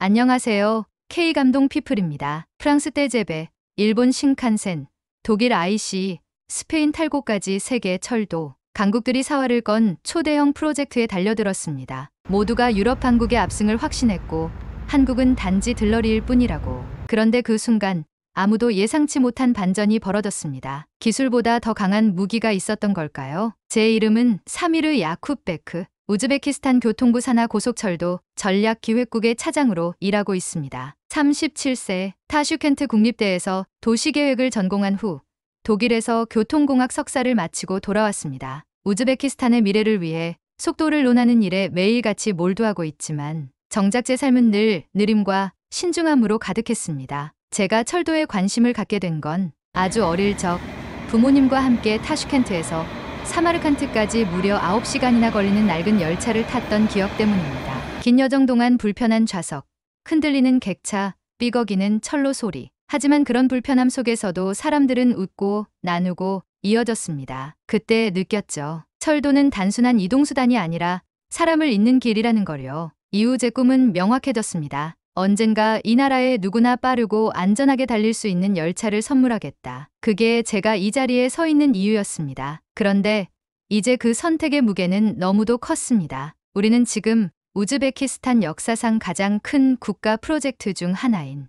안녕하세요. K감동 피플입니다. 프랑스 떼제베, 일본 신칸센, 독일 IC, 스페인 탈고까지 세계 철도, 강국들이 사활을 건 초대형 프로젝트에 달려들었습니다. 모두가 유럽 한국의 압승을 확신했고 한국은 단지 들러리일 뿐이라고. 그런데 그 순간 아무도 예상치 못한 반전이 벌어졌습니다. 기술보다 더 강한 무기가 있었던 걸까요? 제 이름은 사미르 야쿠베크. 우즈베키스탄 교통부 산하 고속철도 전략기획국의 차장으로 일하고 있습니다. 37세 타슈켄트 국립대에서 도시계획을 전공한 후 독일에서 교통공학 석사를 마치고 돌아왔습니다. 우즈베키스탄의 미래를 위해 속도를 논하는 일에 매일같이 몰두하고 있지만 정작 제 삶은 늘 느림과 신중함으로 가득했습니다. 제가 철도에 관심을 갖게 된 건 아주 어릴 적 부모님과 함께 타슈켄트에서 사마르칸트까지 무려 9시간이나 걸리는 낡은 열차를 탔던 기억 때문입니다. 긴 여정 동안 불편한 좌석, 흔들리는 객차, 삐걱이는 철로 소리. 하지만 그런 불편함 속에서도 사람들은 웃고 나누고 이어졌습니다. 그때 느꼈죠. 철도는 단순한 이동수단이 아니라 사람을 잇는 길이라는 걸요. 이후 제 꿈은 명확해졌습니다. 언젠가 이 나라에 누구나 빠르고 안전하게 달릴 수 있는 열차를 선물하겠다. 그게 제가 이 자리에 서 있는 이유였습니다. 그런데 이제 그 선택의 무게는 너무도 컸습니다. 우리는 지금 우즈베키스탄 역사상 가장 큰 국가 프로젝트 중 하나인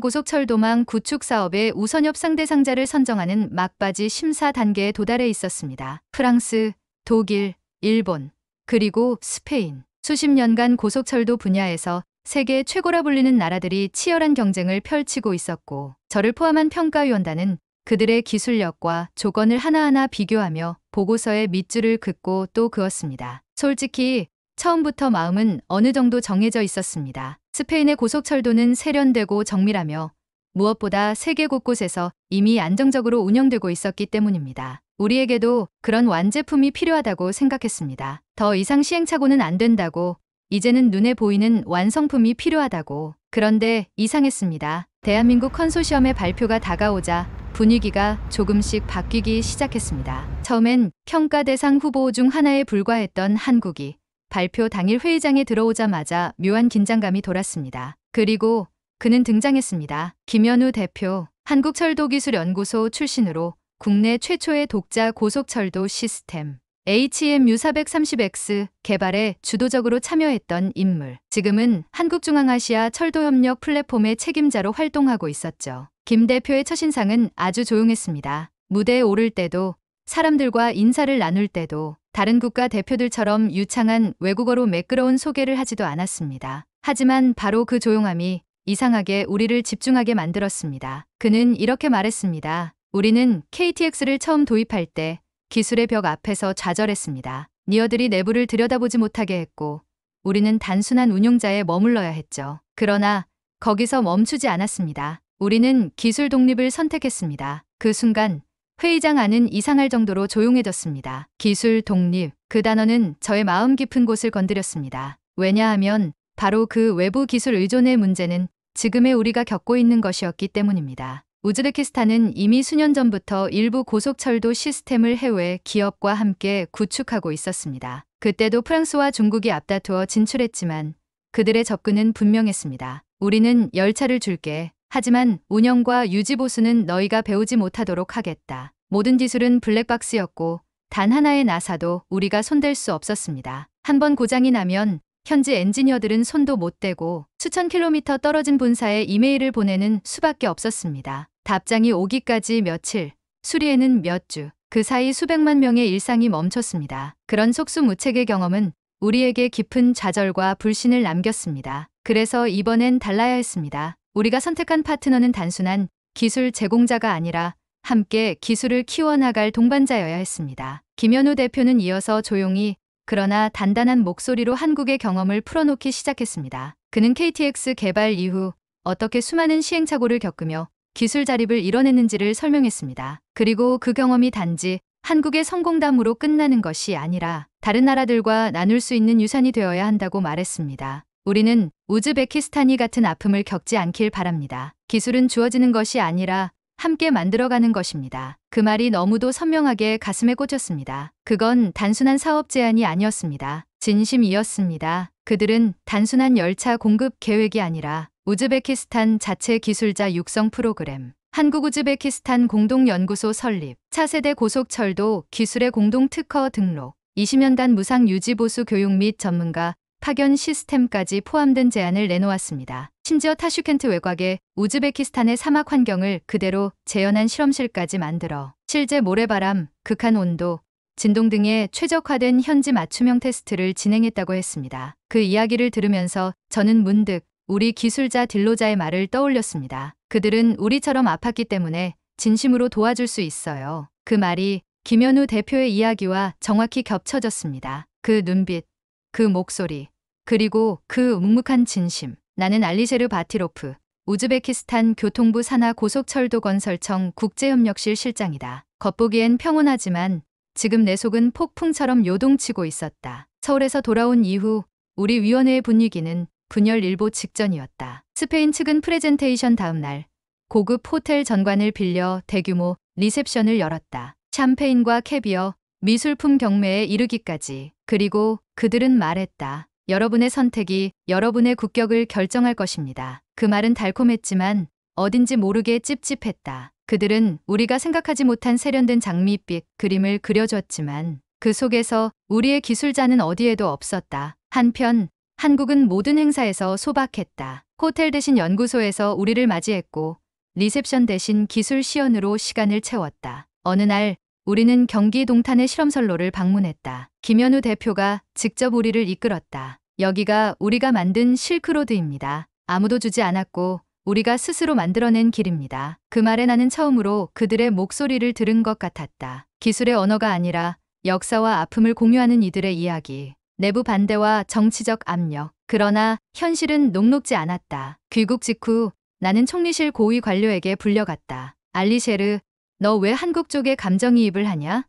국가고속철도망 구축 사업의 우선협상 대상자를 선정하는 막바지 심사 단계에 도달해 있었습니다. 프랑스, 독일, 일본, 그리고 스페인. 수십 년간 고속철도 분야에서 세계 최고라 불리는 나라들이 치열한 경쟁을 펼치고 있었고 저를 포함한 평가위원단은 그들의 기술력과 조건을 하나하나 비교하며 보고서에 밑줄을 긋고 또 그었습니다. 솔직히 처음부터 마음은 어느 정도 정해져 있었습니다. 스페인의 고속철도는 세련되고 정밀하며 무엇보다 세계 곳곳에서 이미 안정적으로 운영되고 있었기 때문입니다. 우리에게도 그런 완제품이 필요하다고 생각했습니다. 더 이상 시행착오는 안 된다고, 이제는 눈에 보이는 완성품이 필요하다고. 그런데 이상했습니다. 대한민국 컨소시엄의 발표가 다가오자 분위기가 조금씩 바뀌기 시작했습니다. 처음엔 평가 대상 후보 중 하나에 불과했던 한국이 발표 당일 회의장에 들어오자마자 묘한 긴장감이 돌았습니다. 그리고 그는 등장했습니다. 김현우 대표, 한국철도기술연구소 출신으로 국내 최초의 독자 고속철도 시스템 HMU430X 개발에 주도적으로 참여했던 인물. 지금은 한국중앙아시아 철도협력 플랫폼의 책임자로 활동하고 있었죠. 김 대표의 첫인상은 아주 조용했습니다. 무대에 오를 때도, 사람들과 인사를 나눌 때도 다른 국가 대표들처럼 유창한 외국어로 매끄러운 소개를 하지도 않았습니다. 하지만 바로 그 조용함이 이상하게 우리를 집중하게 만들었습니다. 그는 이렇게 말했습니다. 우리는 KTX를 처음 도입할 때 기술의 벽 앞에서 좌절했습니다. 니어들이 내부를 들여다보지 못하게 했고 우리는 단순한 운용자에 머물러야 했죠. 그러나 거기서 멈추지 않았습니다. 우리는 기술 독립을 선택했습니다. 그 순간 회의장 안은 이상할 정도로 조용해졌습니다. 기술 독립, 그 단어는 저의 마음 깊은 곳을 건드렸습니다. 왜냐하면 바로 그 외부 기술 의존의 문제는 지금의 우리가 겪고 있는 것이었기 때문입니다. 우즈베키스탄은 이미 수년 전부터 일부 고속철도 시스템을 해외 기업과 함께 구축하고 있었습니다. 그때도 프랑스와 중국이 앞다투어 진출했지만 그들의 접근은 분명했습니다. 우리는 열차를 줄게. 하지만 운영과 유지 보수는 너희가 배우지 못하도록 하겠다. 모든 기술은 블랙박스였고 단 하나의 나사도 우리가 손댈 수 없었습니다. 한 번 고장이 나면 현지 엔지니어들은 손도 못 대고 수천 킬로미터 떨어진 본사에 이메일을 보내는 수밖에 없었습니다. 답장이 오기까지 며칠, 수리에는 몇 주, 그 사이 수백만 명의 일상이 멈췄습니다. 그런 속수무책의 경험은 우리에게 깊은 좌절과 불신을 남겼습니다. 그래서 이번엔 달라야 했습니다. 우리가 선택한 파트너는 단순한 기술 제공자가 아니라 함께 기술을 키워나갈 동반자여야 했습니다. 김현우 대표는 이어서 조용히 그러나 단단한 목소리로 한국의 경험을 풀어놓기 시작했습니다. 그는 KTX 개발 이후 어떻게 수많은 시행착오를 겪으며 기술 자립을 이뤄냈는지를 설명했습니다. 그리고 그 경험이 단지 한국의 성공담으로 끝나는 것이 아니라 다른 나라들과 나눌 수 있는 유산이 되어야 한다고 말했습니다. 우리는 우즈베키스탄이 같은 아픔을 겪지 않길 바랍니다. 기술은 주어지는 것이 아니라 함께 만들어가는 것입니다. 그 말이 너무도 선명하게 가슴에 꽂혔습니다. 그건 단순한 사업 제안이 아니었습니다. 진심이었습니다. 그들은 단순한 열차 공급 계획이 아니라 우즈베키스탄 자체 기술자 육성 프로그램, 한국-우즈베키스탄 공동연구소 설립, 차세대 고속철도 기술의 공동특허 등록, 20년간 무상 유지보수 교육 및 전문가 파견 시스템까지 포함된 제안을 내놓았습니다. 심지어 타슈켄트 외곽에 우즈베키스탄의 사막 환경을 그대로 재현한 실험실까지 만들어 실제 모래바람, 극한 온도, 진동 등의 최적화된 현지 맞춤형 테스트를 진행했다고 했습니다. 그 이야기를 들으면서 저는 문득 우리 기술자 딜로자의 말을 떠올렸습니다. 그들은 우리처럼 아팠기 때문에 진심으로 도와줄 수 있어요. 그 말이 김현우 대표의 이야기와 정확히 겹쳐졌습니다. 그 눈빛, 그 목소리, 그리고 그 묵묵한 진심. 나는 알리제르 바티로프, 우즈베키스탄 교통부 산하 고속철도건설청 국제협력실 실장이다. 겉보기엔 평온하지만 지금 내 속은 폭풍처럼 요동치고 있었다. 서울에서 돌아온 이후 우리 위원회의 분위기는 분열 일보 직전이었다. 스페인 측은 프레젠테이션 다음 날 고급 호텔 전관을 빌려 대규모 리셉션을 열었다. 샴페인과 캐비어, 미술품 경매에 이르기까지. 그리고 그들은 말했다. 여러분의 선택이 여러분의 국격을 결정할 것입니다. 그 말은 달콤했지만 어딘지 모르게 찝찝했다. 그들은 우리가 생각하지 못한 세련된 장밋빛 그림을 그려줬지만 그 속에서 우리의 기술자는 어디에도 없었다. 한편 한국은 모든 행사에서 소박했다. 호텔 대신 연구소에서 우리를 맞이했고 리셉션 대신 기술 시연으로 시간을 채웠다. 어느 날 우리는 경기 동탄의 실험선로를 방문했다. 김현우 대표가 직접 우리를 이끌었다. 여기가 우리가 만든 실크로드입니다. 아무도 주지 않았고 우리가 스스로 만들어낸 길입니다. 그 말에 나는 처음으로 그들의 목소리를 들은 것 같았다. 기술의 언어가 아니라 역사와 아픔을 공유하는 이들의 이야기. 내부 반대와 정치적 압력. 그러나 현실은 녹록지 않았다. 귀국 직후 나는 총리실 고위 관료에게 불려갔다. 알리셰르, 너 왜 한국 쪽에 감정이입을 하냐?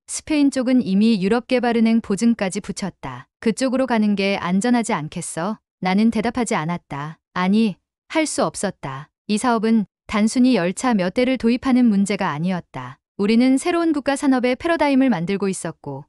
스페인 쪽은 이미 유럽개발은행 보증까지 붙였다. 그쪽으로 가는 게 안전하지 않겠어? 나는 대답하지 않았다. 아니, 할 수 없었다. 이 사업은 단순히 열차 몇 대를 도입하는 문제가 아니었다. 우리는 새로운 국가 산업의 패러다임을 만들고 있었고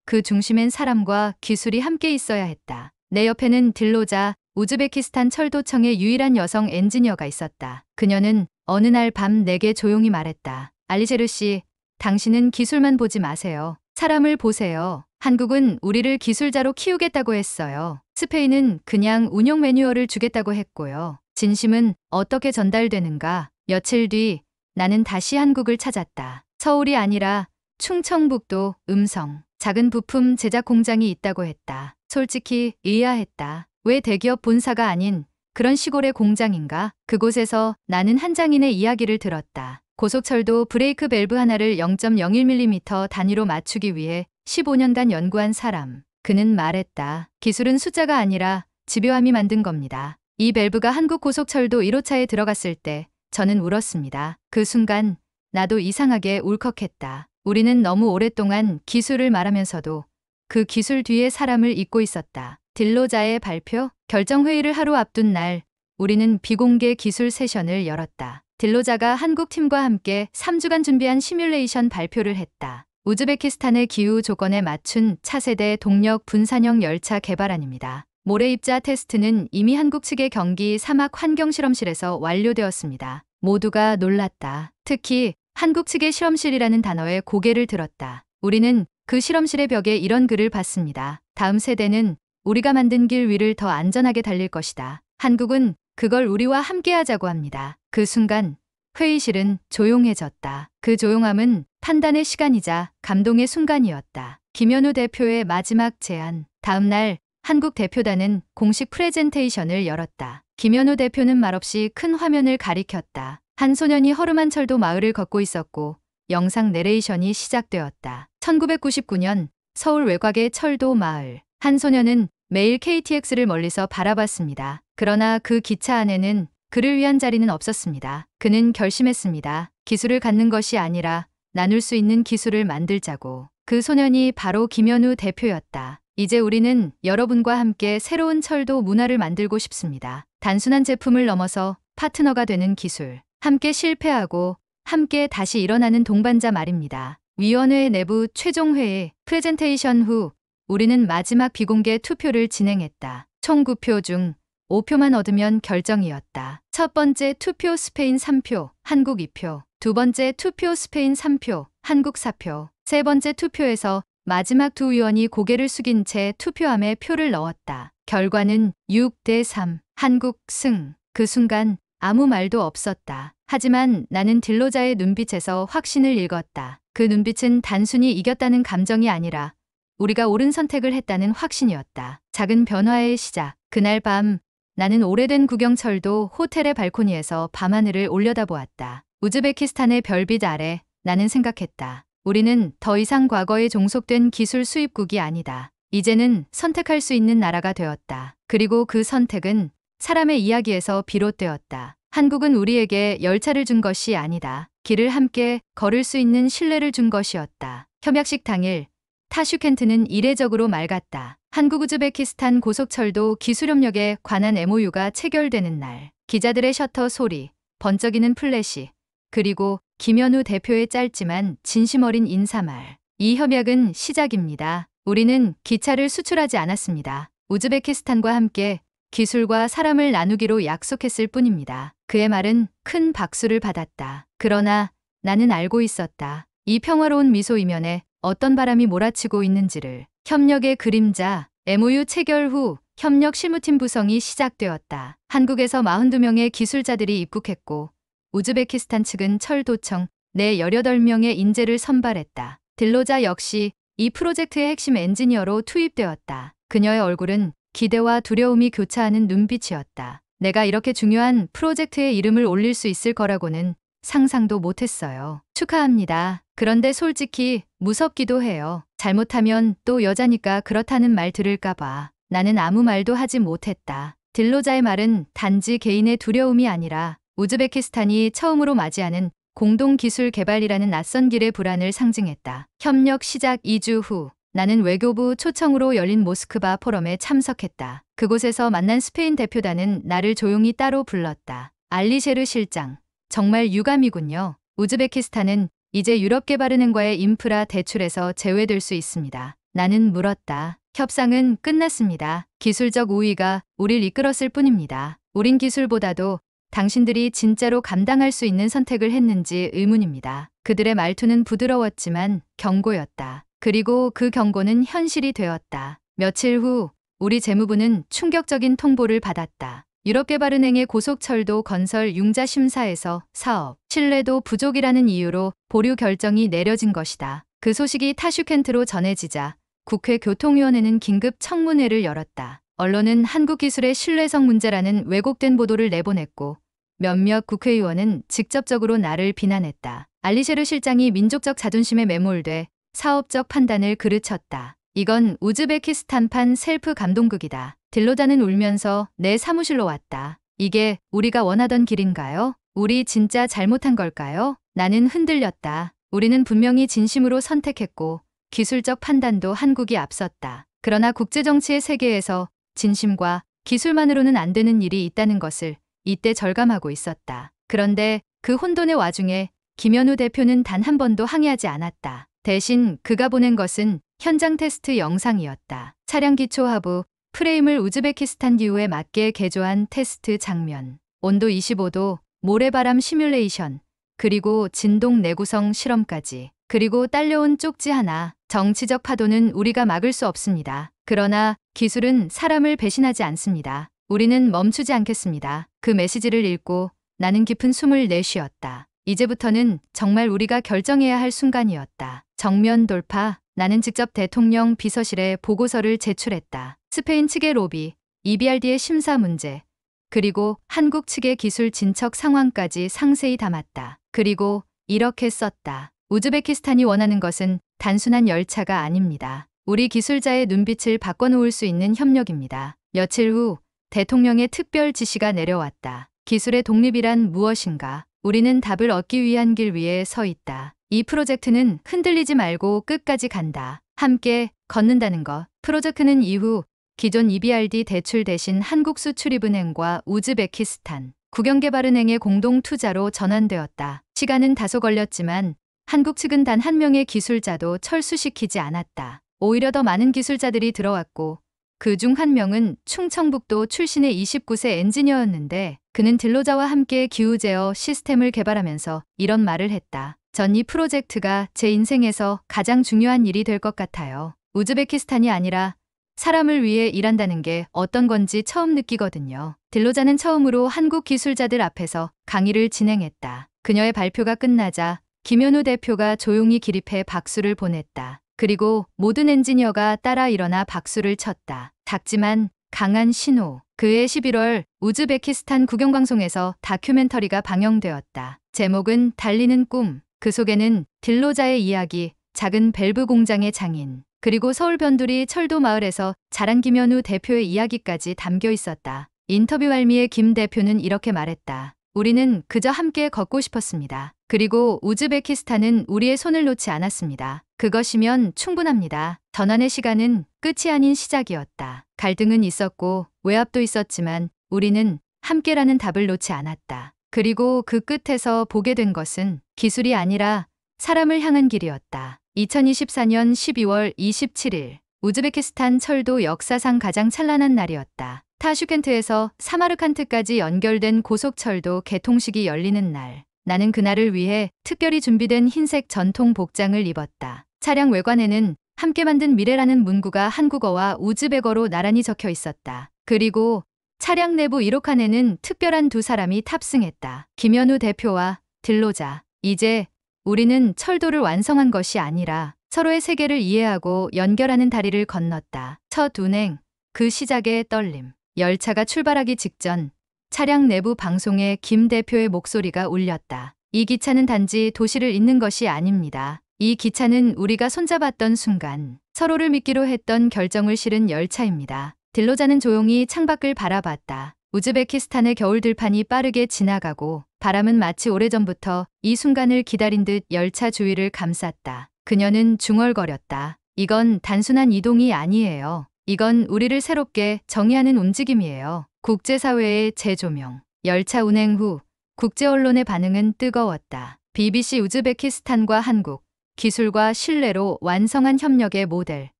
그 중심엔 사람과 기술이 함께 있어야 했다. 내 옆에는 딜로자, 우즈베키스탄 철도청의 유일한 여성 엔지니어가 있었다. 그녀는 어느 날 밤 내게 조용히 말했다. 알리제르 씨, 당신은 기술만 보지 마세요. 사람을 보세요. 한국은 우리를 기술자로 키우겠다고 했어요. 스페인은 그냥 운영 매뉴얼을 주겠다고 했고요. 진심은 어떻게 전달되는가? 며칠 뒤 나는 다시 한국을 찾았다. 서울이 아니라 충청북도 음성. 작은 부품 제작 공장이 있다고 했다. 솔직히 의아했다. 왜 대기업 본사가 아닌 그런 시골의 공장인가? 그곳에서 나는 한 장인의 이야기를 들었다. 고속철도 브레이크 밸브 하나를 0.01mm 단위로 맞추기 위해 15년간 연구한 사람. 그는 말했다. 기술은 숫자가 아니라 집요함이 만든 겁니다. 이 밸브가 한국 고속철도 1호차에 들어갔을 때 저는 울었습니다. 그 순간 나도 이상하게 울컥했다. 우리는 너무 오랫동안 기술을 말하면서도 그 기술 뒤에 사람을 잊고 있었다. 딜로자의 발표? 결정회의를 하루 앞둔 날 우리는 비공개 기술 세션을 열었다. 딜로자가 한국 팀과 함께 3주간 준비한 시뮬레이션 발표를 했다. 우즈베키스탄의 기후 조건에 맞춘 차세대 동력 분산형 열차 개발안입니다. 모래 입자 테스트는 이미 한국 측의 경기 사막 환경실험실에서 완료되었습니다. 모두가 놀랐다. 특히 한국 측의 실험실이라는 단어에 고개를 들었다. 우리는 그 실험실의 벽에 이런 글을 봤습니다. 다음 세대는 우리가 만든 길 위를 더 안전하게 달릴 것이다. 한국은 그걸 우리와 함께 하자고 합니다. 그 순간 회의실은 조용해졌다. 그 조용함은 판단의 시간이자 감동의 순간이었다. 김현우 대표의 마지막 제안. 다음 날 한국 대표단은 공식 프레젠테이션을 열었다. 김현우 대표는 말없이 큰 화면을 가리켰다. 한 소년이 허름한 철도 마을을 걷고 있었고 영상 내레이션이 시작되었다. 1999년 서울 외곽의 철도 마을. 한 소년은 매일 KTX를 멀리서 바라봤습니다. 그러나 그 기차 안에는 그를 위한 자리는 없었습니다. 그는 결심했습니다. 기술을 갖는 것이 아니라 나눌 수 있는 기술을 만들자고. 그 소년이 바로 김현우 대표였다. 이제 우리는 여러분과 함께 새로운 철도 문화를 만들고 싶습니다. 단순한 제품을 넘어서 파트너가 되는 기술. 함께 실패하고 함께 다시 일어나는 동반자 말입니다. 위원회 내부 최종 회의 프레젠테이션 후 우리는 마지막 비공개 투표를 진행했다. 총 9표 중 5표만 얻으면 결정이었다. 첫 번째 투표 스페인 3표, 한국 2표. 두 번째 투표 스페인 3표, 한국 4표. 세 번째 투표에서 마지막 두 의원이 고개를 숙인 채 투표함에 표를 넣었다. 결과는 6대 3, 한국 승. 그 순간 아무 말도 없었다. 하지만 나는 딜로자의 눈빛에서 확신을 읽었다. 그 눈빛은 단순히 이겼다는 감정이 아니라 우리가 옳은 선택을 했다는 확신이었다. 작은 변화의 시작. 그날 밤 나는 오래된 구경철도 호텔의 발코니에서 밤하늘을 올려다보았다. 우즈베키스탄의 별빛 아래 나는 생각했다. 우리는 더 이상 과거에 종속된 기술 수입국이 아니다. 이제는 선택할 수 있는 나라가 되었다. 그리고 그 선택은 사람의 이야기에서 비롯되었다. 한국은 우리에게 열차를 준 것이 아니다. 길을 함께 걸을 수 있는 신뢰를 준 것이었다. 협약식 당일 타슈켄트는 이례적으로 맑았다. 한국 우즈베키스탄 고속철도 기술협력에 관한 MOU가 체결되는 날. 기자들의 셔터 소리, 번쩍이는 플래시, 그리고 김현우 대표의 짧지만 진심 어린 인사말. 이 협약은 시작입니다. 우리는 기차를 수출하지 않았습니다. 우즈베키스탄과 함께 기술과 사람을 나누기로 약속했을 뿐입니다. 그의 말은 큰 박수를 받았다. 그러나 나는 알고 있었다. 이 평화로운 미소 이면에 어떤 바람이 몰아치고 있는지를. 협력의 그림자. MOU 체결 후 협력 실무팀 구성이 시작되었다. 한국에서 42명의 기술자들이 입국했고 우즈베키스탄 측은 철도청 내 18명의 인재를 선발했다. 딜로자 역시 이 프로젝트의 핵심 엔지니어로 투입되었다. 그녀의 얼굴은 기대와 두려움이 교차하는 눈빛이었다. 내가 이렇게 중요한 프로젝트에 이름을 올릴 수 있을 거라고는 상상도 못했어요. 축하합니다. 그런데 솔직히 무섭기도 해요. 잘못하면 또 여자니까 그렇다는 말 들을까봐. 나는 아무 말도 하지 못했다. 딜로자의 말은 단지 개인의 두려움이 아니라 우즈베키스탄이 처음으로 맞이하는 공동기술 개발이라는 낯선 길의 불안을 상징했다. 협력 시작 2주 후 나는 외교부 초청으로 열린 모스크바 포럼에 참석했다. 그곳에서 만난 스페인 대표단은 나를 조용히 따로 불렀다. 알리셰르 실장, 정말 유감이군요. 우즈베키스탄은 이제 유럽개발은행과의 인프라 대출에서 제외될 수 있습니다. 나는 물었다. 협상은 끝났습니다. 기술적 우위가 우릴 이끌었을 뿐입니다. 우린 기술보다도 당신들이 진짜로 감당할 수 있는 선택을 했는지 의문입니다. 그들의 말투는 부드러웠지만 경고였다. 그리고 그 경고는 현실이 되었다. 며칠 후 우리 재무부는 충격적인 통보를 받았다. 유럽개발은행의 고속철도 건설 융자 심사에서 사업 신뢰도 부족이라는 이유로 보류 결정이 내려진 것이다. 그 소식이 타슈켄트로 전해지자 국회 교통위원회는 긴급 청문회를 열었다. 언론은 한국 기술의 신뢰성 문제라는 왜곡된 보도를 내보냈고 몇몇 국회의원은 직접적으로 나를 비난했다. 알리셰르 실장이 민족적 자존심에 매몰돼 사업적 판단을 그르쳤다. 이건 우즈베키스탄판 셀프 감동극이다. 딜로자는 울면서 내 사무실로 왔다. 이게 우리가 원하던 길인가요? 우리 진짜 잘못한 걸까요? 나는 흔들렸다. 우리는 분명히 진심으로 선택했고 기술적 판단도 한국이 앞섰다. 그러나 국제정치의 세계에서 진심과 기술만으로는 안 되는 일이 있다는 것을 이때 절감하고 있었다. 그런데 그 혼돈의 와중에 김현우 대표는 단 한 번도 항의하지 않았다. 대신 그가 보낸 것은 현장 테스트 영상이었다. 차량 기초 하부, 프레임을 우즈베키스탄 기후에 맞게 개조한 테스트 장면, 온도 25도, 모래바람 시뮬레이션, 그리고 진동 내구성 실험까지. 그리고 딸려온 쪽지 하나. 정치적 파도는 우리가 막을 수 없습니다. 그러나 기술은 사람을 배신하지 않습니다. 우리는 멈추지 않겠습니다. 그 메시지를 읽고 나는 깊은 숨을 내쉬었다. 이제부터는 정말 우리가 결정해야 할 순간이었다. 정면 돌파. 나는 직접 대통령 비서실에 보고서를 제출했다. 스페인 측의 로비, EBRD의 심사 문제, 그리고 한국 측의 기술 진척 상황까지 상세히 담았다. 그리고 이렇게 썼다. 우즈베키스탄이 원하는 것은 단순한 열차가 아닙니다. 우리 기술자의 눈빛을 바꿔놓을 수 있는 협력입니다. 며칠 후 대통령의 특별 지시가 내려왔다. 기술의 독립이란 무엇인가? 우리는 답을 얻기 위한 길 위에 서 있다. 이 프로젝트는 흔들리지 말고 끝까지 간다. 함께 걷는다는 것. 프로젝트는 이후 기존 EBRD 대출 대신 한국수출입은행과 우즈베키스탄 국영개발은행의 공동 투자로 전환되었다. 시간은 다소 걸렸지만 한국 측은 단 한 명의 기술자도 철수시키지 않았다. 오히려 더 많은 기술자들이 들어왔고 그 중 한 명은 충청북도 출신의 29세 엔지니어였는데 그는 딜로자와 함께 기후 제어 시스템을 개발하면서 이런 말을 했다. 전 이 프로젝트가 제 인생에서 가장 중요한 일이 될 것 같아요. 우즈베키스탄이 아니라 사람을 위해 일한다는 게 어떤 건지 처음 느끼거든요. 딜로자는 처음으로 한국 기술자들 앞에서 강의를 진행했다. 그녀의 발표가 끝나자 김현우 대표가 조용히 기립해 박수를 보냈다. 그리고 모든 엔지니어가 따라 일어나 박수를 쳤다. 작지만 강한 신호. 그해 11월 우즈베키스탄 국영방송에서 다큐멘터리가 방영되었다. 제목은 달리는 꿈. 그 속에는 딜로자의 이야기, 작은 밸브 공장의 장인, 그리고 서울 변두리 철도 마을에서 자란 김현우 대표의 이야기까지 담겨 있었다. 인터뷰 말미에 김 대표는 이렇게 말했다. 우리는 그저 함께 걷고 싶었습니다. 그리고 우즈베키스탄은 우리의 손을 놓지 않았습니다. 그것이면 충분합니다. 전환의 시간은 끝이 아닌 시작이었다. 갈등은 있었고 외압도 있었지만 우리는 함께라는 답을 놓지 않았다. 그리고 그 끝에서 보게 된 것은 기술이 아니라 사람을 향한 길이었다. 2024년 12월 27일 우즈베키스탄 철도 역사상 가장 찬란한 날이었다. 타슈켄트에서 사마르칸트까지 연결된 고속철도 개통식이 열리는 날. 나는 그날을 위해 특별히 준비된 흰색 전통 복장을 입었다. 차량 외관에는 함께 만든 미래라는 문구가 한국어와 우즈베거로 나란히 적혀 있었다. 그리고 차량 내부 1호 칸에는 특별한 두 사람이 탑승했다. 김현우 대표와 딜로자. 이제 우리는 철도를 완성한 것이 아니라 서로의 세계를 이해하고 연결하는 다리를 건넜다. 첫 운행, 그 시작의 떨림. 열차가 출발하기 직전 차량 내부 방송에 김 대표의 목소리가 울렸다. 이 기차는 단지 도시를 잇는 것이 아닙니다. 이 기차는 우리가 손잡았던 순간 서로를 믿기로 했던 결정을 실은 열차입니다. 딜로자는 조용히 창밖을 바라봤다. 우즈베키스탄의 겨울 들판이 빠르게 지나가고 바람은 마치 오래전부터 이 순간을 기다린 듯 열차 주위를 감쌌다. 그녀는 중얼거렸다. 이건 단순한 이동이 아니에요. 이건 우리를 새롭게 정의하는 움직임이에요. 국제사회의 재조명. 열차 운행 후 국제 언론의 반응은 뜨거웠다. BBC 우즈베키스탄과 한국, 기술과 신뢰로 완성한 협력의 모델.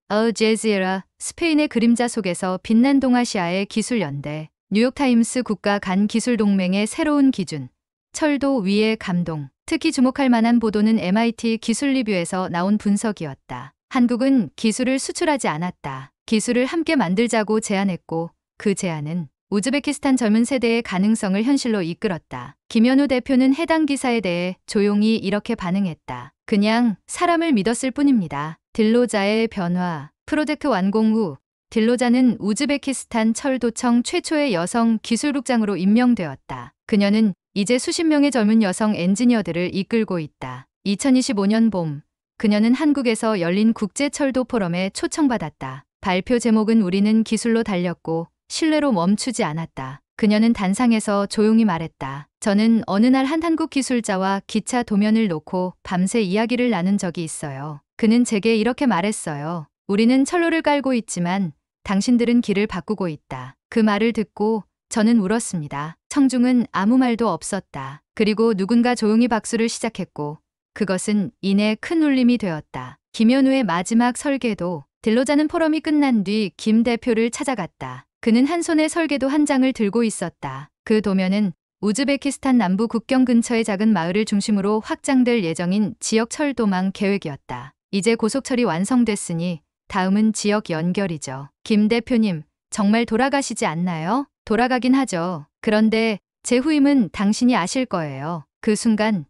알제지라, 스페인의 그림자 속에서 빛난 동아시아의 기술연대. 뉴욕타임스 국가 간 기술동맹의 새로운 기준. 철도 위의 감동. 특히 주목할 만한 보도는 MIT 기술 리뷰에서 나온 분석이었다. 한국은 기술을 수출하지 않았다. 기술을 함께 만들자고 제안했고 그 제안은 우즈베키스탄 젊은 세대의 가능성을 현실로 이끌었다. 김현우 대표는 해당 기사에 대해 조용히 이렇게 반응했다. 그냥 사람을 믿었을 뿐입니다. 딜로자의 변화. 프로젝트 완공 후 딜로자는 우즈베키스탄 철도청 최초의 여성 기술국장으로 임명되었다. 그녀는 이제 수십 명의 젊은 여성 엔지니어들을 이끌고 있다. 2025년 봄, 그녀는 한국에서 열린 국제철도 포럼에 초청받았다. 발표 제목은 우리는 기술로 달렸고 신뢰로 멈추지 않았다. 그녀는 단상에서 조용히 말했다. 저는 어느 날 한 한국 기술자와 기차 도면을 놓고 밤새 이야기를 나눈 적이 있어요. 그는 제게 이렇게 말했어요. 우리는 철로를 깔고 있지만 당신들은 길을 바꾸고 있다. 그 말을 듣고 저는 울었습니다. 청중은 아무 말도 없었다. 그리고 누군가 조용히 박수를 시작했고 그것은 이내 큰 울림이 되었다. 김현우의 마지막 설계도. 딜로자는 포럼이 끝난 뒤 김 대표를 찾아갔다. 그는 한 손에 설계도 한 장을 들고 있었다. 그 도면은 우즈베키스탄 남부 국경 근처의 작은 마을을 중심으로 확장될 예정인 지역 철도망 계획이었다. 이제 고속철이 완성됐으니 다음은 지역 연결이죠. 김 대표님, 정말 돌아가시지 않나요? 돌아가긴 하죠. 그런데 제 후임은 당신이 아실 거예요. 그 순간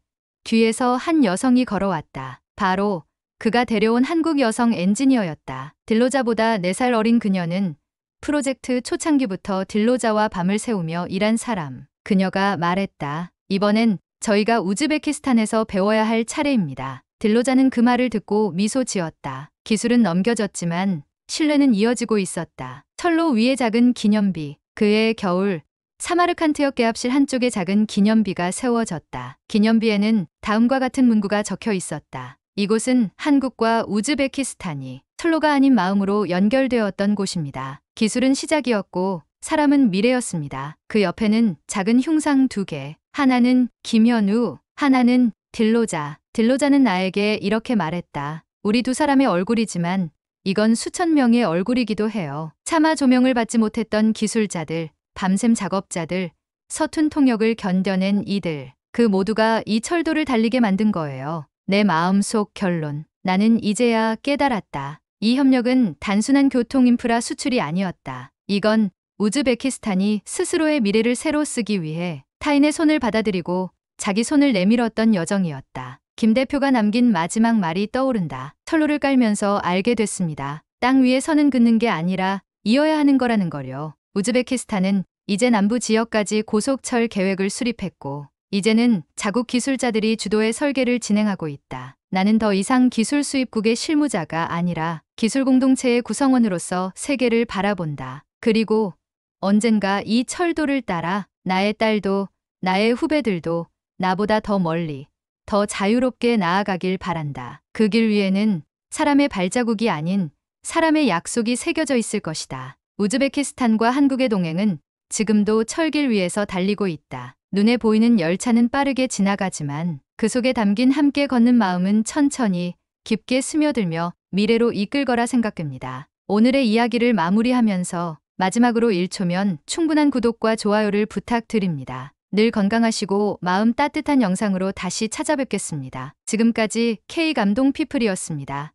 뒤에서 한 여성이 걸어왔다. 바로 그가 데려온 한국 여성 엔지니어였다. 딜로자보다 4살 어린 그녀는 프로젝트 초창기부터 딜로자와 밤을 새우며 일한 사람. 그녀가 말했다. 이번엔 저희가 우즈베키스탄에서 배워야 할 차례입니다. 딜로자는 그 말을 듣고 미소 지었다. 기술은 넘겨졌지만 신뢰는 이어지고 있었다. 철로 위에 작은 기념비. 그해 겨울 사마르칸트역 계합실 한쪽에 작은 기념비가 세워졌다. 기념비에는 다음과 같은 문구가 적혀 있었다. 이곳은 한국과 우즈베키스탄이 철로가 아닌 마음으로 연결되었던 곳입니다. 기술은 시작이었고 사람은 미래였습니다. 그 옆에는 작은 흉상 2개. 하나는 김현우, 하나는 딜로자. 딜로자는 나에게 이렇게 말했다. 우리 두 사람의 얼굴이지만 이건 수천 명의 얼굴이기도 해요. 차마 조명을 받지 못했던 기술자들, 밤샘 작업자들, 서툰 통역을 견뎌낸 이들. 그 모두가 이 철도를 달리게 만든 거예요. 내 마음속 결론. 나는 이제야 깨달았다. 이 협력은 단순한 교통 인프라 수출이 아니었다. 이건 우즈베키스탄이 스스로의 미래를 새로 쓰기 위해 타인의 손을 받아들이고 자기 손을 내밀었던 여정이었다. 김 대표가 남긴 마지막 말이 떠오른다. 철로를 깔면서 알게 됐습니다. 땅 위에 선은 긋는 게 아니라 이어야 하는 거라는 걸요. 우즈베키스탄은 이제 남부 지역까지 고속철 계획을 수립했고 이제는 자국 기술자들이 주도의 설계를 진행하고 있다. 나는 더 이상 기술 수입국의 실무자가 아니라 기술 공동체의 구성원으로서 세계를 바라본다. 그리고 언젠가 이 철도를 따라 나의 딸도 나의 후배들도 나보다 더 멀리, 더 자유롭게 나아가길 바란다. 그 길 위에는 사람의 발자국이 아닌 사람의 약속이 새겨져 있을 것이다. 우즈베키스탄과 한국의 동행은 지금도 철길 위에서 달리고 있다. 눈에 보이는 열차는 빠르게 지나가지만 그 속에 담긴 함께 걷는 마음은 천천히 깊게 스며들며 미래로 이끌 거라 생각됩니다. 오늘의 이야기를 마무리하면서 마지막으로 1초면 충분한 구독과 좋아요를 부탁드립니다. 늘 건강하시고 마음 따뜻한 영상으로 다시 찾아뵙겠습니다. 지금까지 K감동 피플이었습니다.